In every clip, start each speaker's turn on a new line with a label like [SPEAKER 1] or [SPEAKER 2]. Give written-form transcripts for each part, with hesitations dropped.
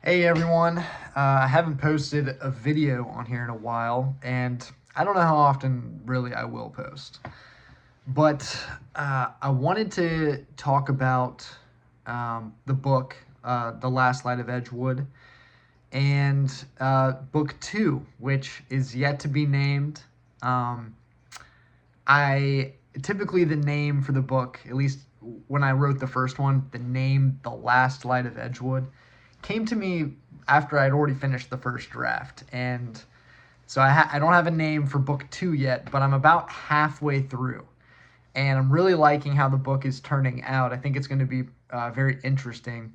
[SPEAKER 1] Hey everyone, I haven't posted a video on here in a while, and I don't know how often really I will post. But I wanted to talk about the book, The Last Light of Edgewood, and book two, which is yet to be named. Um, I typically the name for the book, at least when I wrote the first one, the name The Last Light of Edgewood came to me after I'd already finished the first draft. And so I don't have a name for book two yet, but I'm about halfway through. And I'm really liking how the book is turning out. I think it's going to be very interesting.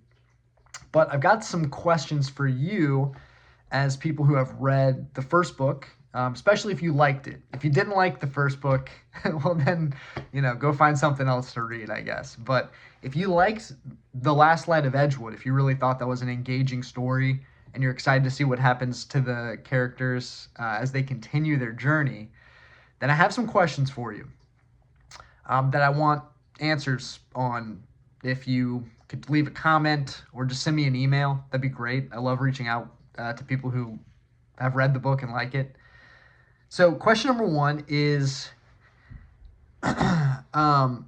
[SPEAKER 1] But I've got some questions for you as people who have read the first book, especially if you liked it. If you didn't like the first book, well, then, go find something else to read, I guess. But if you liked The Last Light of Edgewood, if you really thought that was an engaging story and you're excited to see what happens to the characters as they continue their journey, then I have some questions for you that I want answers on. If you could leave a comment or just send me an email, that'd be great. I love reaching out to people who have read the book and like it. So, question number one is um,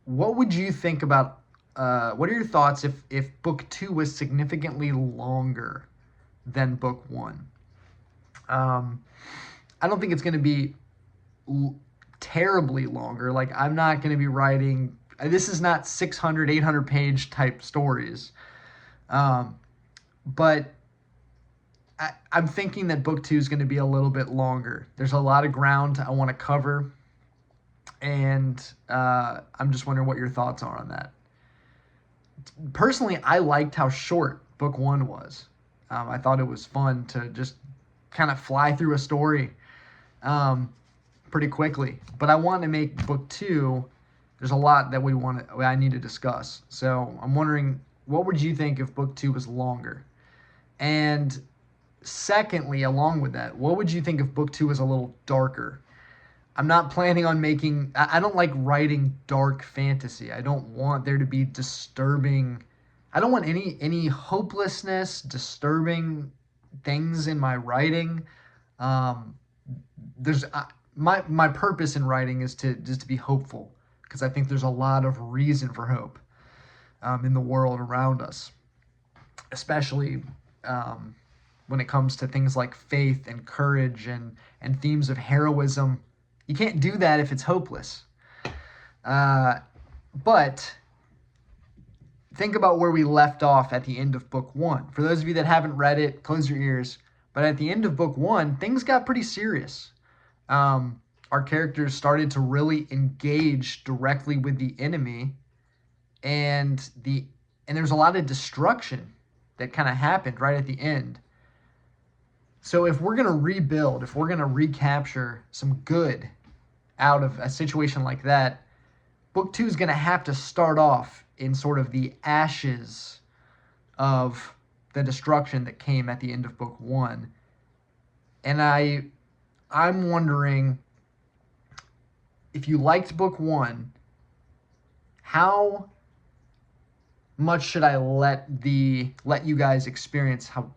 [SPEAKER 1] what would you think about? What are your thoughts if book two was significantly longer than book one? Um, I don't think it's going to be terribly longer. Like, I'm not going to be writing, this is not 600, 800 page type stories. Um, but I'm thinking that book two is going to be a little bit longer. There's a lot of ground I want to cover, and I'm just wondering what your thoughts are on that. Personally, I liked how short book one was. I thought it was fun to just kind of fly through a story um, pretty quickly. But I want to make book two. There's a lot that I need to discuss. So I'm wondering, what would you think if book two was longer? And secondly, along with that, what would you think if book two was a little darker? I'm not planning on making. I don't like writing dark fantasy. I don't want there to be disturbing. I don't want any hopelessness, disturbing things in my writing. Um, there's my purpose in writing is to just to be hopeful because I think there's a lot of reason for hope in the world around us, especially when it comes to things like faith and courage and themes of heroism. You can't do that if it's hopeless. Uh, but think about where we left off at the end of book one. For those of you that haven't read it, close your ears. But at the end of book one, things got pretty serious. Um, our characters started to really engage directly with the enemy, and there's a lot of destruction that kind of happened right at the end. So if we're gonna rebuild, if we're gonna recapture some good out of a situation like that, book two is gonna have to start off in sort of the ashes of the destruction that came at the end of book one. And I'm wondering, if you liked book one, how much should I let you guys experience how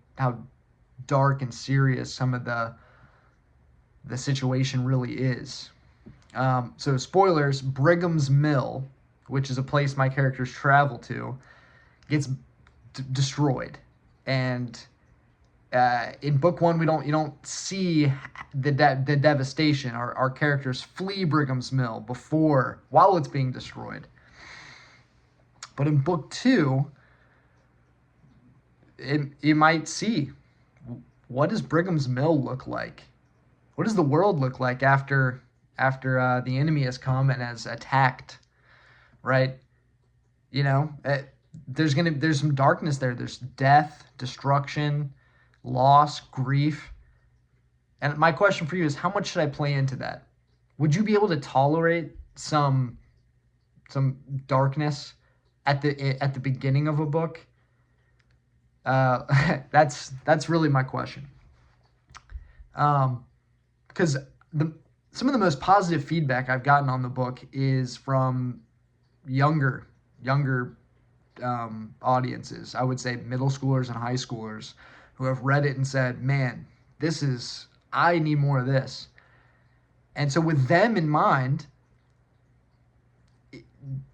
[SPEAKER 1] dark and serious some of the situation really is? So spoilers: Brigham's Mill, which is a place my characters travel to, gets destroyed, and in book one you don't see the devastation. Our characters flee Brigham's Mill while it's being destroyed. But in book two, you might see, what does Brigham's Mill look like? What does the world look like after the enemy has come and has attacked? Right? You know, there's some darkness there. There's death, destruction, loss, grief. And my question for you is, how much should I play into that? Would you be able to tolerate some darkness at the beginning of a book? That's really my question. Because some of the most positive feedback I've gotten on the book is from younger audiences. I would say middle schoolers and high schoolers who have read it and said, man, I need more of this. And so with them in mind,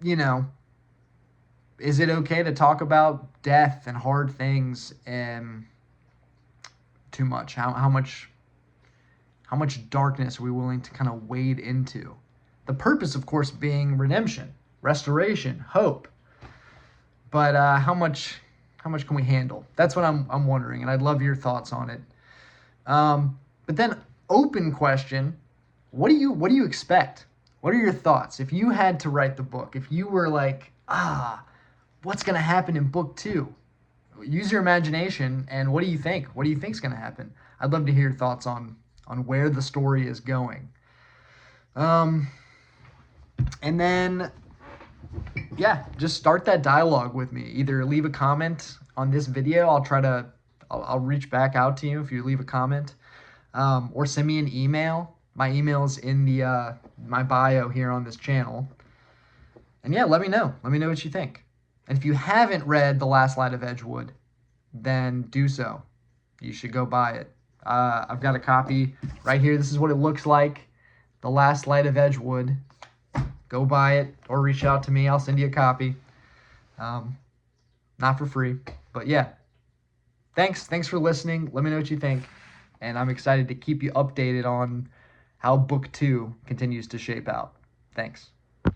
[SPEAKER 1] you know, is it okay to talk about death and hard things and too much? How much darkness are we willing to kind of wade into? The purpose, of course, being redemption, restoration, hope. But how much can we handle? That's what I'm wondering, and I'd love your thoughts on it. But then, open question: what do you expect? What are your thoughts if you had to write the book? If you were like, what's going to happen in book 2? Use your imagination, and what do you think? What do you think is going to happen? I'd love to hear your thoughts on where the story is going. And then, yeah, just start that dialogue with me. Either leave a comment on this video. I'll reach back out to you if you leave a comment, or send me an email. My email is in the my bio here on this channel. And yeah, let me know. Let me know what you think. And if you haven't read The Last Light of Edgewood, then do so. You should go buy it. I've got a copy right here. This is what it looks like. The Last Light of Edgewood. Go buy it or reach out to me. I'll send you a copy. Not for free, but yeah. Thanks for listening. Let me know what you think. And I'm excited to keep you updated on how book 2 continues to shape out. Thanks.